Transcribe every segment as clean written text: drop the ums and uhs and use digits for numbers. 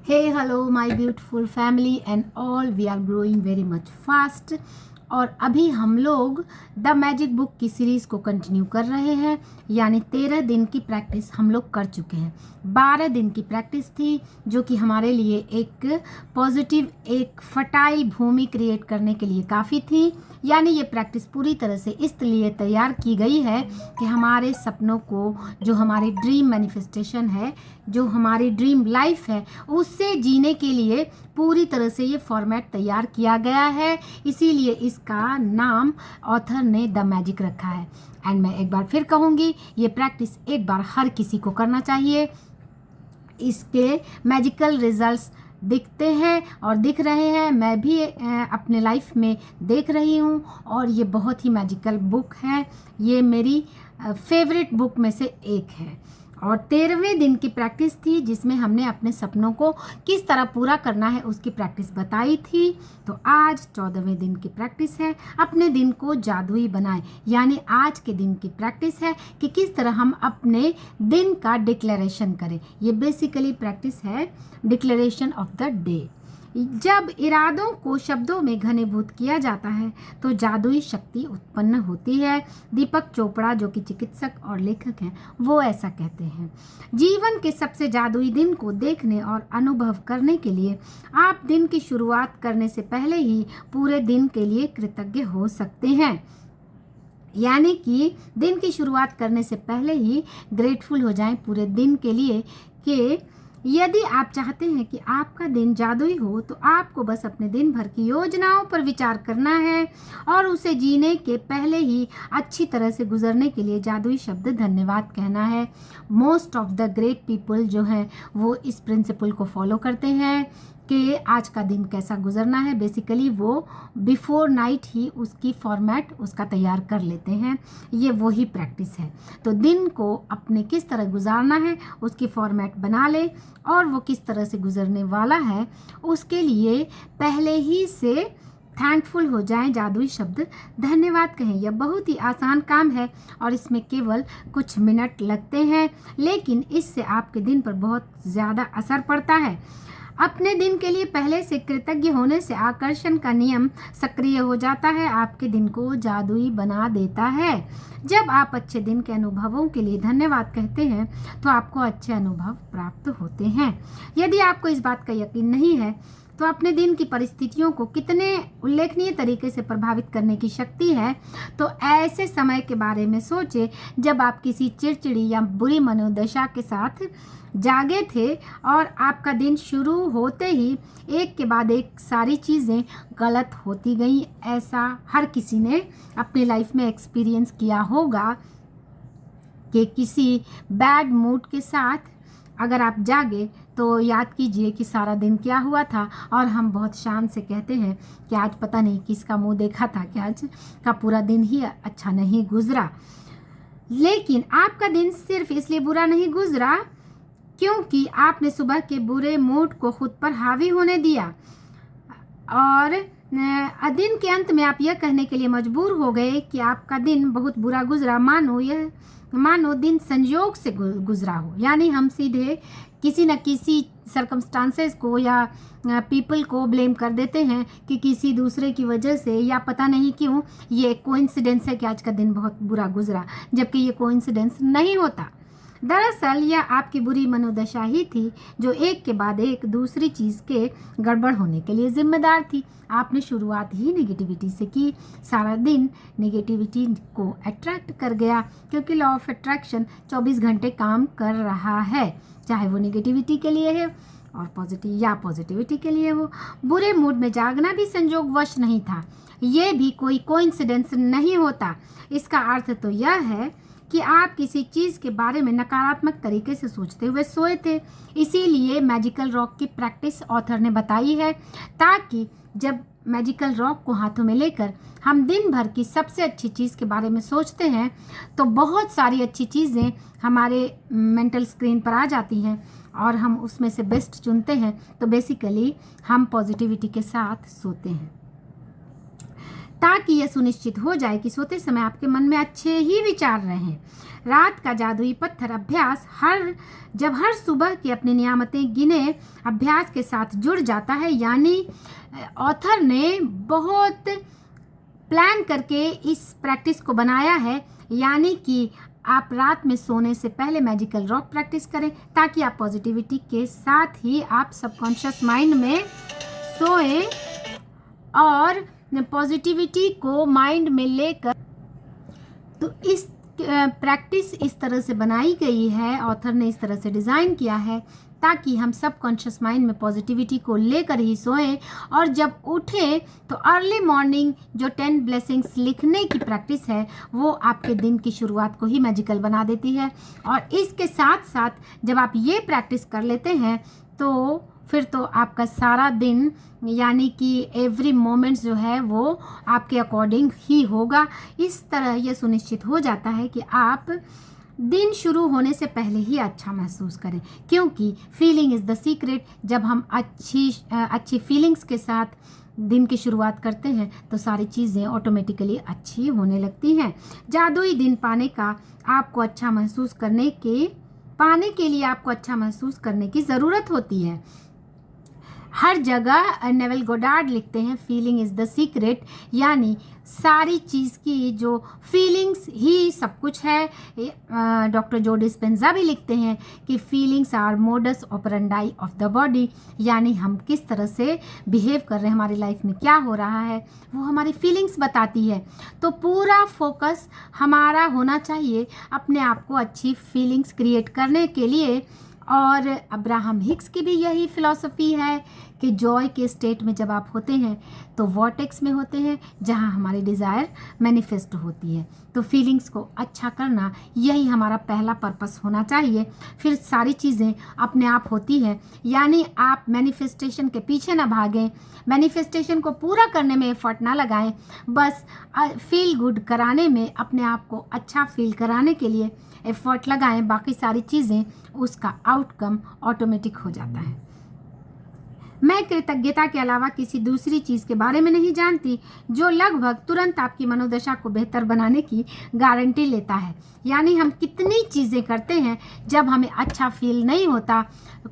Hey, hello, my beautiful family and all. We are growing very much fast. और अभी हम लोग the magic book की series को कंटिन्यू कर रहे हैं, यानी 13 दिन की प्रैक्टिस हम लोग कर चुके हैं। 12 दिन की प्रैक्टिस थी जो कि हमारे लिए एक पॉजिटिव, एक फर्टाइल भूमि क्रिएट करने के लिए काफ़ी थी। यानी ये प्रैक्टिस पूरी तरह से इसलिए तैयार की गई है कि हमारे सपनों को, जो हमारी ड्रीम मैनिफेस्टेशन है, जो हमारी ड्रीम लाइफ है, उससे जीने के लिए पूरी तरह से ये फॉर्मेट तैयार किया गया है। इसीलिए इसका नाम ऑथर ने द मैजिक रखा है। एंड मैं एक बार फिर कहूँगी, ये प्रैक्टिस एक बार हर किसी को करना चाहिए। इसके मैजिकल रिजल्ट्स दिखते हैं और दिख रहे हैं। मैं भी अपने लाइफ में देख रही हूँ और ये बहुत ही मैजिकल बुक है। ये मेरी फेवरेट बुक में से एक है। और 13वें दिन की प्रैक्टिस थी जिसमें हमने अपने सपनों को किस तरह पूरा करना है उसकी प्रैक्टिस बताई थी। तो आज 14वें दिन की प्रैक्टिस है, अपने दिन को जादुई बनाएं। यानी आज के दिन की प्रैक्टिस है कि किस तरह हम अपने दिन का डिक्लेरेशन करें। ये बेसिकली प्रैक्टिस है डिक्लेरेशन ऑफ द डे। जब इरादों को शब्दों में घनीभूत किया जाता है तो जादुई शक्ति उत्पन्न होती है। दीपक चोपड़ा, जो कि चिकित्सक और लेखक हैं, वो ऐसा कहते हैं। जीवन के सबसे जादुई दिन को देखने और अनुभव करने के लिए आप दिन की शुरुआत करने से पहले ही पूरे दिन के लिए कृतज्ञ हो सकते हैं। यानी कि दिन की शुरुआत करने से पहले ही ग्रेटफुल हो जाएं पूरे दिन के लिए कि यदि आप चाहते हैं कि आपका दिन जादुई हो तो आपको बस अपने दिन भर की योजनाओं पर विचार करना है और उसे जीने के पहले ही अच्छी तरह से गुजरने के लिए जादुई शब्द धन्यवाद कहना है। Most of the great people जो हैं वो इस प्रिंसिपल को फॉलो करते हैं कि आज का दिन कैसा गुजरना है। बेसिकली वो बिफोर नाइट ही उसकी फॉर्मेट उसका तैयार कर लेते हैं। ये वही प्रैक्टिस है। तो दिन को अपने किस तरह गुजारना है उसकी फॉर्मेट बना ले और वो किस तरह से गुजरने वाला है उसके लिए पहले ही से थैंकफुल हो जाएं, जादुई शब्द धन्यवाद कहें। यह बहुत ही आसान काम है और इसमें केवल कुछ मिनट लगते हैं, लेकिन इससे आपके दिन पर बहुत ज़्यादा असर पड़ता है। अपने दिन के लिए पहले से कृतज्ञ होने से आकर्षण का नियम सक्रिय हो जाता है, आपके दिन को जादुई बना देता है। जब आप अच्छे दिन के अनुभवों के लिए धन्यवाद कहते हैं तो आपको अच्छे अनुभव प्राप्त होते हैं। यदि आपको इस बात का यकीन नहीं है तो अपने दिन की परिस्थितियों को कितने उल्लेखनीय तरीके से प्रभावित करने की शक्ति है, तो ऐसे समय के बारे में सोचें जब आप किसी चिड़चिड़ी या बुरी मनोदशा के साथ जागे थे और आपका दिन शुरू होते ही एक के बाद एक सारी चीज़ें गलत होती गई। ऐसा हर किसी ने अपनी लाइफ में एक्सपीरियंस किया होगा कि किसी बैड मूड के साथ अगर आप जागे तो याद कीजिए कि सारा दिन क्या हुआ था और हम बहुत शान से कहते हैं कि आज पता नहीं किसका मुंह देखा था कि आज का पूरा दिन ही अच्छा नहीं गुजरा। लेकिन आपका दिन सिर्फ इसलिए बुरा नहीं गुजरा क्योंकि आपने सुबह के बुरे मूड को खुद पर हावी होने दिया और दिन के अंत में आप यह कहने के लिए मजबूर हो गए कि आपका दिन बहुत बुरा गुजरा, मानो दिन संयोग से गुजरा हो। यानी हम सीधे किसी न किसी सर्कमस्टांसेस को या पीपल को ब्लेम कर देते हैं कि किसी दूसरे की वजह से, या पता नहीं क्यों ये कोइंसिडेंस है कि आज का दिन बहुत बुरा गुजरा, जबकि ये कोइंसिडेंस नहीं होता। दरअसल यह आपकी बुरी मनोदशा ही थी जो एक के बाद एक दूसरी चीज़ के गड़बड़ होने के लिए जिम्मेदार थी। आपने शुरुआत ही नेगेटिविटी से की, सारा दिन नेगेटिविटी को अट्रैक्ट कर गया क्योंकि लॉ ऑफ अट्रैक्शन 24 घंटे काम कर रहा है, चाहे वो नेगेटिविटी के लिए है और पॉजिटिविटी के लिए हो। बुरे मूड में जागना भी संयोगवश नहीं था, ये भी कोई कोइंसिडेंस नहीं होता। इसका अर्थ तो यह है कि आप किसी चीज़ के बारे में नकारात्मक तरीके से सोचते हुए सोए थे। इसीलिए मैजिकल रॉक की प्रैक्टिस ऑथर ने बताई है, ताकि जब मैजिकल रॉक को हाथों में लेकर हम दिन भर की सबसे अच्छी चीज़ के बारे में सोचते हैं तो बहुत सारी अच्छी चीज़ें हमारे मेंटल स्क्रीन पर आ जाती हैं और हम उसमें से बेस्ट चुनते हैं। तो बेसिकली हम पॉजिटिविटी के साथ सोते हैं। ताकि यह सुनिश्चित हो जाए कि सोते समय आपके मन में अच्छे ही विचार रहें। रात का जादुई पत्थर अभ्यास जब हर सुबह की अपनी नियामतें गिने अभ्यास के साथ जुड़ जाता है, यानी ऑथर ने बहुत प्लान करके इस प्रैक्टिस को बनाया है, यानी कि आप रात में सोने से पहले मैजिकल रॉक प्रैक्टिस करें ताकि आप पॉजिटिविटी के साथ ही आप सबकॉन्शियस माइंड में सोएं और पॉजिटिविटी को माइंड में लेकर। तो इस प्रैक्टिस इस तरह से बनाई गई है, ऑथर ने इस तरह से डिज़ाइन किया है ताकि हम सबकॉन्शियस माइंड में पॉजिटिविटी को लेकर ही सोएं और जब उठें तो अर्ली मॉर्निंग जो 10 ब्लेसिंग्स लिखने की प्रैक्टिस है वो आपके दिन की शुरुआत को ही मैजिकल बना देती है। और इसके साथ साथ जब आप ये प्रैक्टिस कर लेते हैं तो फिर तो आपका सारा दिन यानी कि एवरी मोमेंट्स जो है वो आपके अकॉर्डिंग ही होगा। इस तरह यह सुनिश्चित हो जाता है कि आप दिन शुरू होने से पहले ही अच्छा महसूस करें, क्योंकि फीलिंग इज़ द सीक्रेट। जब हम अच्छी फीलिंग्स के साथ दिन की शुरुआत करते हैं तो सारी चीज़ें ऑटोमेटिकली अच्छी होने लगती हैं। जादुई दिन पाने के लिए आपको अच्छा महसूस करने की ज़रूरत होती है। हर जगह नेविल गोडार्ड लिखते हैं फीलिंग इज़ द सीक्रेट, यानी सारी चीज़ की जो फीलिंग्स ही सब कुछ है। डॉक्टर जो डिस्पेंजा भी लिखते हैं कि feelings are modus operandi of the body, यानी हम किस तरह से बिहेव कर रहे हैं, हमारी लाइफ में क्या हो रहा है वो हमारी फीलिंग्स बताती है। तो पूरा फोकस हमारा होना चाहिए अपने आप को अच्छी फीलिंग्स क्रिएट करने के लिए। और अब्राहम हिक्स की भी यही फ़िलॉसफी है कि जॉय के स्टेट में जब आप होते हैं तो वॉर्टेक्स में होते हैं जहां हमारी डिज़ायर मैनिफेस्ट होती है। तो फीलिंग्स को अच्छा करना यही हमारा पहला पर्पस होना चाहिए, फिर सारी चीज़ें अपने आप होती हैं। यानी आप मैनिफेस्टेशन के पीछे ना भागें, मैनिफेस्टेशन को पूरा करने में एफर्ट ना लगाएं, बस फील गुड कराने में, अपने आप को अच्छा फील कराने के लिए एफर्ट लगाएं। बाकी सारी चीज़ें उसका आउटकम ऑटोमेटिक हो जाता है। मैं कृतज्ञता के अलावा किसी दूसरी चीज़ के बारे में नहीं जानती जो लगभग तुरंत आपकी मनोदशा को बेहतर बनाने की गारंटी लेता है। यानी हम कितनी चीज़ें करते हैं जब हमें अच्छा फील नहीं होता।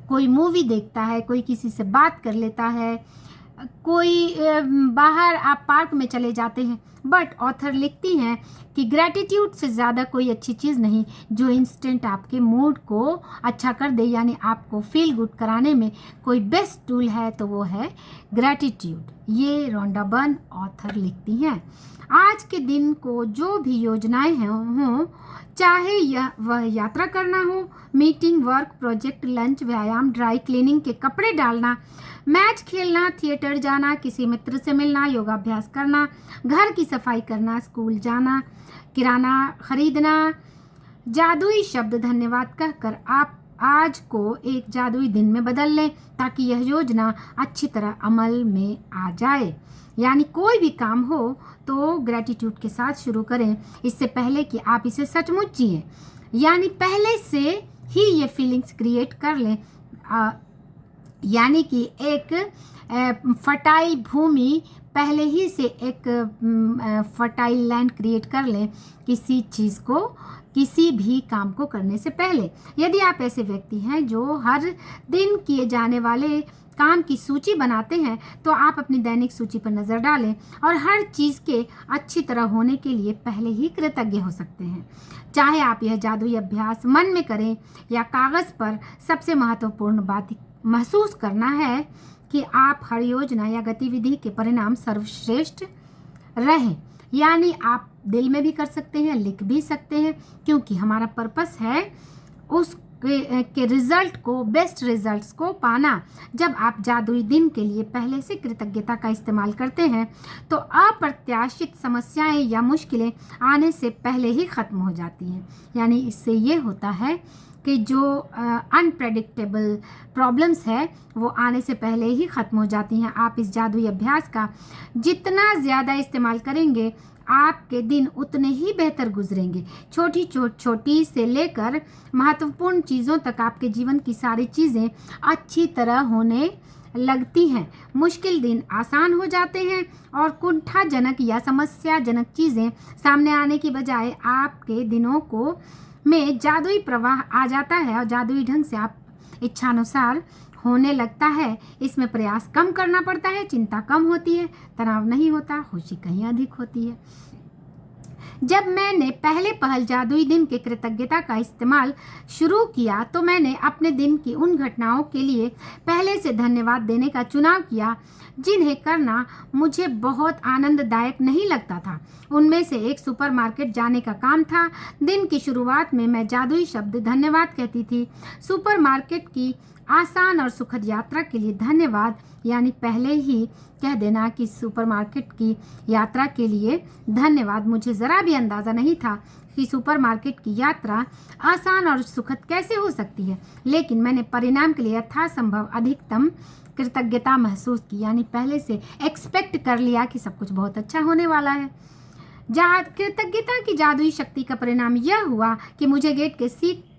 कोई मूवी देखता है, कोई किसी से बात कर लेता है, कोई बाहर आप पार्क में चले जाते हैं, बट ऑथर लिखती हैं कि ग्रैटिट्यूड से ज़्यादा कोई अच्छी चीज़ नहीं जो इंस्टेंट आपके मूड को अच्छा कर दे। यानी आपको फील गुड कराने में कोई बेस्ट टूल है तो वो है ग्रैटिट्यूड। ये रोंडा बर्न ऑथर लिखती हैं। आज के दिन को जो भी योजनाएं हों, चाहे वह यात्रा करना हो, मीटिंग, वर्क, प्रोजेक्ट, लंच, व्यायाम, ड्राई क्लीनिंग के कपड़े डालना, मैच खेलना, थिएटर जाना, किसी मित्र से मिलना, योगाभ्यास करना, घर की सफाई करना, स्कूल जाना, किराना खरीदना, जादुई शब्द धन्यवाद कहकर आप आज को एक जादुई दिन में बदल लें ताकि यह योजना अच्छी तरह अमल में आ जाए। यानी कोई भी काम हो तो ग्रैटिट्यूड के साथ शुरू करें, इससे पहले कि आप इसे सचमुच जिएं। यानी पहले से ही ये फीलिंग्स क्रिएट कर लें, यानी कि एक फर्टाइल भूमि पहले ही से एक फर्टाइल लैंड क्रिएट कर लें किसी चीज़ को, किसी भी काम को करने से पहले। यदि आप ऐसे व्यक्ति हैं जो हर दिन किए जाने वाले काम की सूची बनाते हैं तो आप अपनी दैनिक सूची पर नज़र डालें और हर चीज़ के अच्छी तरह होने के लिए पहले ही कृतज्ञ हो सकते हैं। चाहे आप यह जादुई अभ्यास मन में करें या कागज़ पर, सबसे महत्वपूर्ण बात महसूस करना है कि आप हर योजना या गतिविधि के परिणाम सर्वश्रेष्ठ रहें। यानी आप दिल में भी कर सकते हैं, लिख भी सकते हैं, क्योंकि हमारा पर्पस है उस के रिजल्ट को, बेस्ट रिजल्ट्स को पाना। जब आप जादुई दिन के लिए पहले से कृतज्ञता का इस्तेमाल करते हैं तो अप्रत्याशित समस्याएं या मुश्किलें आने से पहले ही ख़त्म हो जाती हैं। यानी इससे ये होता है कि जो अनप्रेडिक्टेबल प्रॉब्लम्स है वो आने से पहले ही ख़त्म हो जाती हैं। आप इस जादुई अभ्यास का जितना ज़्यादा इस्तेमाल करेंगे आपके दिन उतने ही बेहतर गुजरेंगे। छोटी से लेकर महत्वपूर्ण चीज़ों तक आपके जीवन की सारी चीज़ें अच्छी तरह होने लगती हैं। मुश्किल दिन आसान हो जाते हैं और कुंठाजनक या समस्याजनक चीज़ें सामने आने की बजाय आपके दिनों को में जादुई प्रवाह आ जाता है और जादुई ढंग से आप इच्छानुसार होने लगता है। इसमें प्रयास कम करना पड़ता है, चिंता कम होती है, तनाव नहीं होता, खुशी कहीं अधिक होती है। जब मैंने पहले पहल जादुई दिन के कृतज्ञता का इस्तेमाल शुरू किया तो मैंने अपने दिन की उन घटनाओं के लिए पहले से धन्यवाद देने का चुनाव किया जिन्हें करना मुझे बहुत आनंददायक नहीं लगता था। उनमें से एक सुपरमार्केट जाने का काम था। दिन की शुरुआत में मैं जादुई शब्द धन्यवाद कहती थी। सुपरमार्केट की आसान और सुखद यात्रा के लिए धन्यवाद, यानी पहले ही कह देना कि सुपरमार्केट की यात्रा के लिए धन्यवाद। मुझे ज़रा भी अंदाज़ा नहीं था कि सुपरमार्केट की यात्रा आसान और सुखद कैसे हो सकती है, लेकिन मैंने परिणाम के लिए यथासंभव अधिकतम कृतज्ञता महसूस की, यानी पहले से एक्सपेक्ट कर लिया कि सब कुछ बहुत अच्छा होने वाला है। कृतज्ञता की जादुई शक्ति का परिणाम यह हुआ कि मुझे गेट के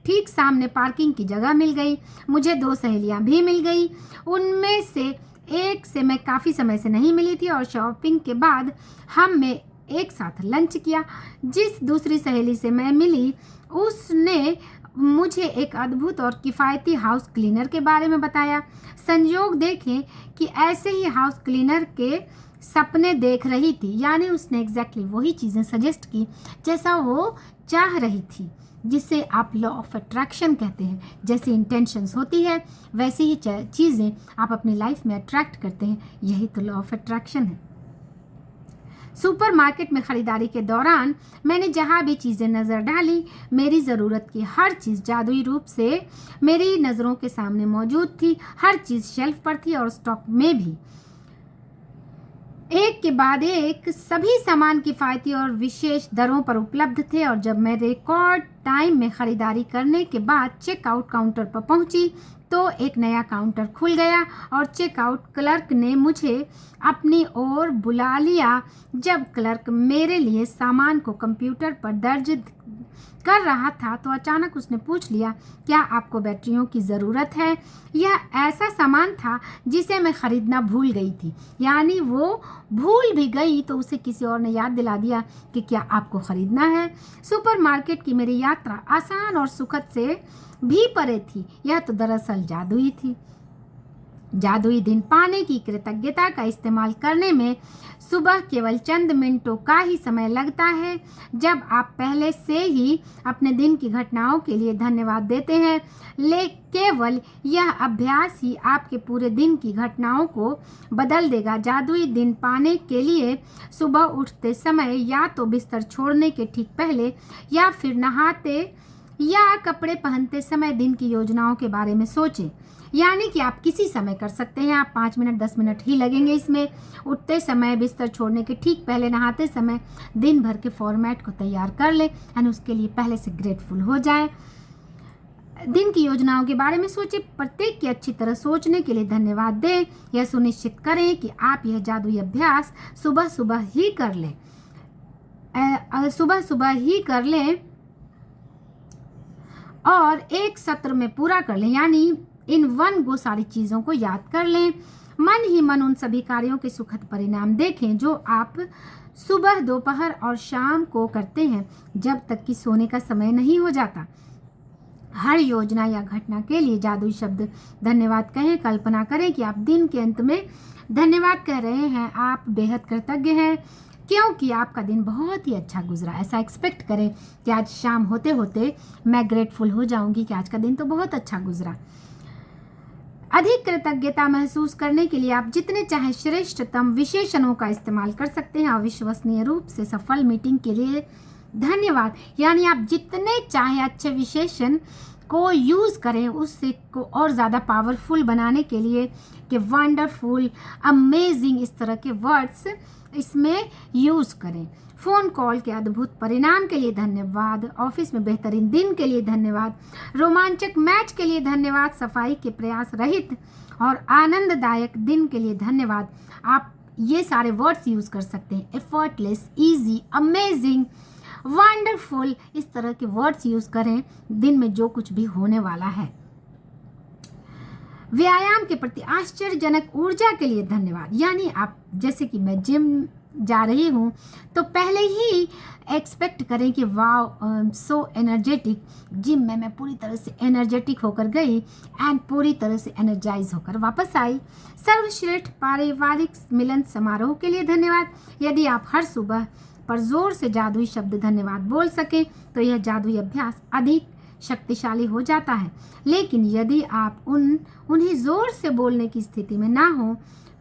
ठीक सामने पार्किंग की जगह मिल गई। मुझे 2 सहेलियां भी मिल गई। उनमें से एक से मैं काफ़ी समय से नहीं मिली थी और शॉपिंग के बाद हमने एक साथ लंच किया। जिस दूसरी सहेली से मैं मिली उसने मुझे एक अद्भुत और किफ़ायती हाउस क्लीनर के बारे में बताया। संयोग देखें कि ऐसे ही हाउस क्लीनर के सपने देख रही थी, यानी उसने एग्जैक्टली वही चीज़ें सजेस्ट की जैसा वो चाह रही थी, जिसे आप लॉ ऑफ अट्रैक्शन कहते हैं। जैसी इंटेंशंस होती है वैसी ही चीज़ें आप अपनी लाइफ में अट्रैक्ट करते हैं। यही तो लॉ ऑफ अट्रैक्शन है। सुपरमार्केट में ख़रीदारी के दौरान मैंने जहाँ भी चीज़ें नज़र डाली, मेरी ज़रूरत की हर चीज़ जादुई रूप से मेरी नज़रों के सामने मौजूद थी। हर चीज़ शेल्फ पर थी और स्टॉक में भी। एक के बाद एक सभी सामान किफ़ायती और विशेष दरों पर उपलब्ध थे और जब मैं रिकॉर्ड टाइम में ख़रीदारी करने के बाद चेकआउट काउंटर पर पहुंची तो एक नया काउंटर खुल गया और चेकआउट क्लर्क ने मुझे अपनी ओर बुला लिया। जब क्लर्क मेरे लिए सामान को कंप्यूटर पर दर्ज कर रहा था तो अचानक उसने पूछ लिया, क्या आपको बैटरियों की ज़रूरत है? यह ऐसा सामान था जिसे मैं ख़रीदना भूल गई थी, यानी वो भूल भी गई तो उसे किसी और ने याद दिला दिया कि क्या आपको ख़रीदना है। सुपरमार्केट की मेरी यात्रा आसान और सुखद से भी परे थी। यह तो दरअसल जादुई थी। जादुई दिन पाने की कृतज्ञता का इस्तेमाल करने में सुबह केवल चंद मिनटों का ही समय लगता है। जब आप पहले से ही अपने दिन की घटनाओं के लिए धन्यवाद देते हैं, केवल यह अभ्यास ही आपके पूरे दिन की घटनाओं को बदल देगा। जादुई दिन पाने के लिए सुबह उठते समय या तो बिस्तर छोड़ने के ठीक पहले या फिर नहाते या कपड़े पहनते समय दिन की योजनाओं के बारे में सोचें, यानी कि आप किसी समय कर सकते हैं। आप 5 मिनट 10 मिनट ही लगेंगे इसमें। उठते समय, बिस्तर छोड़ने के ठीक पहले, नहाते समय दिन भर के फॉर्मेट को तैयार कर लें एंड उसके लिए पहले से ग्रेटफुल हो जाएं। दिन की योजनाओं के बारे में सोचें, प्रत्येक की अच्छी तरह सोचने के लिए धन्यवाद दें। यह सुनिश्चित करें कि आप यह जादुई अभ्यास सुबह सुबह ही कर लें और एक सत्र में पूरा कर लें, यानी इन वन गो सारी चीज़ों को याद कर लें। मन ही मन उन सभी कार्यों के सुखद परिणाम देखें जो आप सुबह, दोपहर और शाम को करते हैं, जब तक कि सोने का समय नहीं हो जाता। हर योजना या घटना के लिए जादुई शब्द धन्यवाद कहें। कल्पना करें कि आप दिन के अंत में धन्यवाद कह रहे हैं। आप बेहद कृतज्ञ हैं क्योंकि आपका दिन बहुत ही अच्छा गुजरा। ऐसा एक्सपेक्ट करें कि आज शाम होते होते मैं ग्रेटफुल हो जाऊंगी कि आज का दिन तो बहुत अच्छा गुजरा। अधिक कृतज्ञता महसूस करने के लिए आप जितने चाहे श्रेष्ठतम विशेषणों का इस्तेमाल कर सकते हैं। अविश्वसनीय रूप से सफल मीटिंग के लिए धन्यवाद, यानी आप जितने चाहे अच्छे विशेषण को यूज़ करें उससे को और ज़्यादा पावरफुल बनाने के लिए कि वंडरफुल, अमेजिंग, इस तरह के वर्ड्स इसमें यूज़ करें। फ़ोन कॉल के अद्भुत परिणाम के लिए धन्यवाद। ऑफिस में बेहतरीन दिन के लिए धन्यवाद। रोमांचक मैच के लिए धन्यवाद। सफाई के प्रयास रहित और आनंददायक दिन के लिए धन्यवाद। आप ये सारे वर्ड्स यूज़ कर सकते हैं। एफर्टलेस, ईजी, अमेजिंग, वंडरफुल, इस तरह के वर्ड्स यूज़ करें दिन में जो कुछ भी होने वाला है। व्यायाम के प्रति आश्चर्यजनक ऊर्जा के लिए धन्यवाद। यानी आप जैसे कि मैं जिम जा रही हूँ तो पहले ही एक्सपेक्ट करें कि वाह सो एनर्जेटिक, जिम में मैं पूरी तरह से एनर्जेटिक होकर गई एंड पूरी तरह से एनर्जाइज होकर वापस आई। सर्वश्रेष्ठ पारिवारिक मिलन समारोह के लिए धन्यवाद। यदि आप हर सुबह पर जोर से जादुई शब्द धन्यवाद बोल सकें तो यह जादुई अभ्यास अधिक शक्तिशाली हो जाता है। लेकिन यदि आप उन्हें जोर से बोलने की स्थिति में ना हो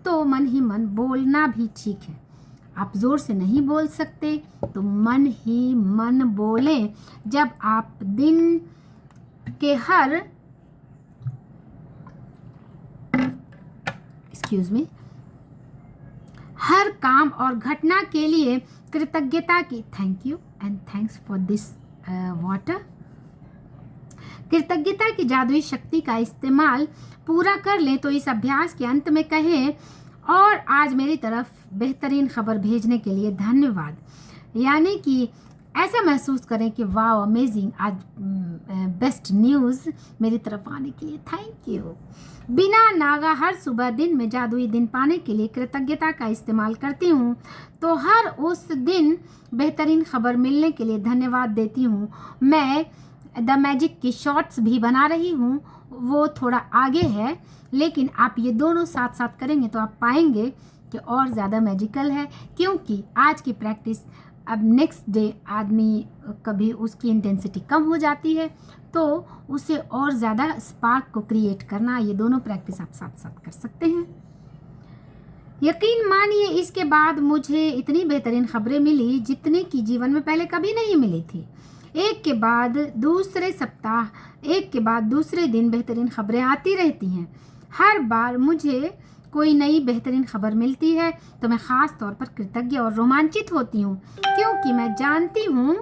तो मन ही मन बोलना भी ठीक है। आप जोर से नहीं बोल सकते तो मन ही मन बोलें। जब आप दिन के हर काम और घटना के लिए कृतज्ञता की thank you and thanks for this water. कृतज्ञता की जादुई शक्ति का इस्तेमाल पूरा कर लें तो इस अभ्यास के अंत में कहें, और आज मेरी तरफ बेहतरीन खबर भेजने के लिए धन्यवाद। यानी कि ऐसा महसूस करें कि वाह अमेजिंग, आज बेस्ट न्यूज़ मेरी तरफ आने के लिए थैंक यू। बिना नागा हर सुबह दिन में जादुई दिन पाने के लिए कृतज्ञता का इस्तेमाल करती हूँ तो हर उस दिन बेहतरीन खबर मिलने के लिए धन्यवाद देती हूँ। मैं द मैजिक की शॉर्ट्स भी बना रही हूँ, वो थोड़ा आगे है, लेकिन आप ये दोनों साथ साथ करेंगे तो आप पाएंगे कि और ज़्यादा मैजिकल है। क्योंकि आज की प्रैक्टिस अब नेक्स्ट डे आदमी कभी उसकी इंटेंसिटी कम हो जाती है तो उसे और ज़्यादा स्पार्क को क्रिएट करना, ये दोनों प्रैक्टिस आप साथ साथ कर सकते हैं। यकीन मानिए इसके बाद मुझे इतनी बेहतरीन खबरें मिली जितनी कि जीवन में पहले कभी नहीं मिली थी। एक के बाद दूसरे सप्ताह, एक के बाद दूसरे दिन बेहतरीन खबरें आती रहती हैं। हर बार मुझे कोई नई बेहतरीन खबर मिलती है तो मैं ख़ास तौर पर कृतज्ञ और रोमांचित होती हूँ, क्योंकि मैं जानती हूँ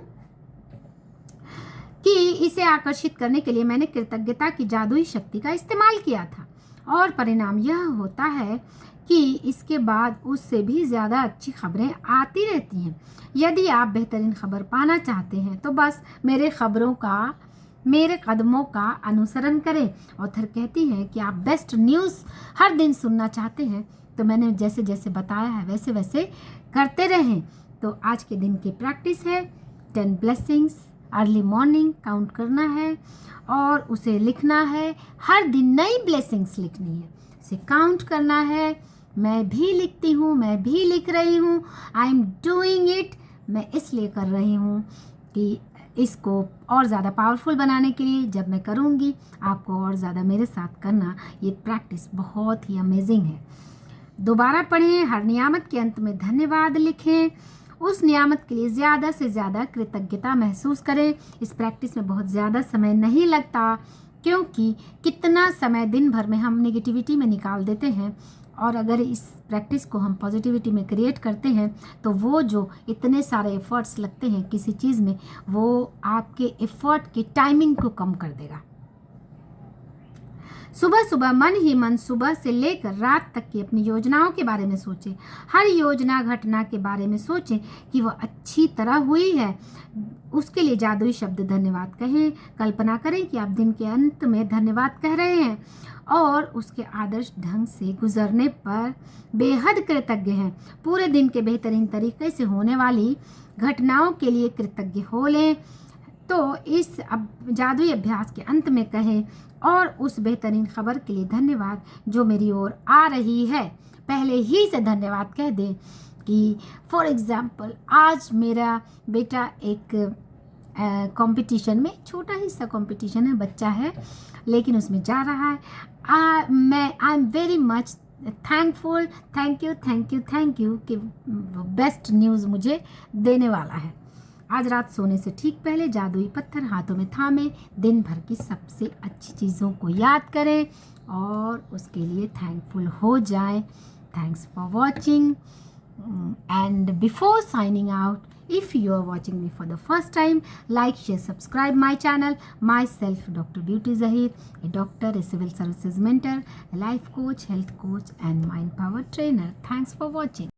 कि इसे आकर्षित करने के लिए मैंने कृतज्ञता की जादुई शक्ति का इस्तेमाल किया था। और परिणाम यह होता है कि इसके बाद उससे भी ज़्यादा अच्छी खबरें आती रहती हैं। यदि आप बेहतरीन खबर पाना चाहते हैं तो बस मेरे कदमों का अनुसरण करें। ऑथर कहती हैं कि आप बेस्ट न्यूज़ हर दिन सुनना चाहते हैं तो मैंने जैसे जैसे बताया है वैसे वैसे करते रहें। तो आज के दिन की प्रैक्टिस है 10 ब्लेसिंग्स। अर्ली मॉर्निंग काउंट करना है और उसे लिखना है। हर दिन नई ब्लेसिंग्स लिखनी है, उसे काउंट करना है। मैं भी लिखती हूँ, मैं भी लिख रही हूँ। I am doing it. मैं इसलिए कर रही हूँ कि इसको और ज़्यादा पावरफुल बनाने के लिए जब मैं करूँगी आपको और ज़्यादा मेरे साथ करना। ये प्रैक्टिस बहुत ही अमेजिंग है। दोबारा पढ़ें। हर नियामत के अंत में धन्यवाद लिखें। उस नियामत के लिए ज़्यादा से ज़्यादा कृतज्ञता महसूस करें। इस प्रैक्टिस में बहुत ज़्यादा समय नहीं लगता, क्योंकि कितना समय दिन भर में हम नेगेटिविटी में निकाल देते हैं, और अगर इस प्रैक्टिस को हम पॉजिटिविटी में क्रिएट करते हैं तो वो जो इतने सारे एफर्ट्स लगते हैं किसी चीज़ में, वो आपके एफर्ट की टाइमिंग को कम कर देगा। सुबह सुबह मन ही मन सुबह से लेकर रात तक की अपनी योजनाओं के बारे में सोचें। हर योजना घटना के बारे में सोचें कि वह अच्छी तरह हुई है। उसके लिए जादुई शब्द धन्यवाद कहें। कल्पना करें कि आप दिन के अंत में धन्यवाद कह रहे हैं और उसके आदर्श ढंग से गुजरने पर बेहद कृतज्ञ हैं। पूरे दिन के बेहतरीन तरीके से होने वाली घटनाओं के लिए कृतज्ञ हो लें। तो इस जादुई अभ्यास के अंत में कहें, और उस बेहतरीन खबर के लिए धन्यवाद जो मेरी ओर आ रही है। पहले ही से धन्यवाद कह दें कि फॉर एग्ज़ाम्पल आज मेरा बेटा एक कंपटीशन में, छोटा ही सा कंपटीशन है, बच्चा है लेकिन उसमें जा रहा है। I am very much thankful. Thank you कि बेस्ट न्यूज़ मुझे देने वाला है। आज रात सोने से ठीक पहले जादुई पत्थर हाथों में थामे दिन भर की सबसे अच्छी चीज़ों को याद करें और उसके लिए थैंकफुल हो जाएं। Thanks for watching and before signing out, if you are watching me for the first time, like, share, subscribe my channel. Myself Dr. Beauty Zahir, a doctor, a civil services mentor, a life coach, health coach and mind power trainer. Thanks for watching.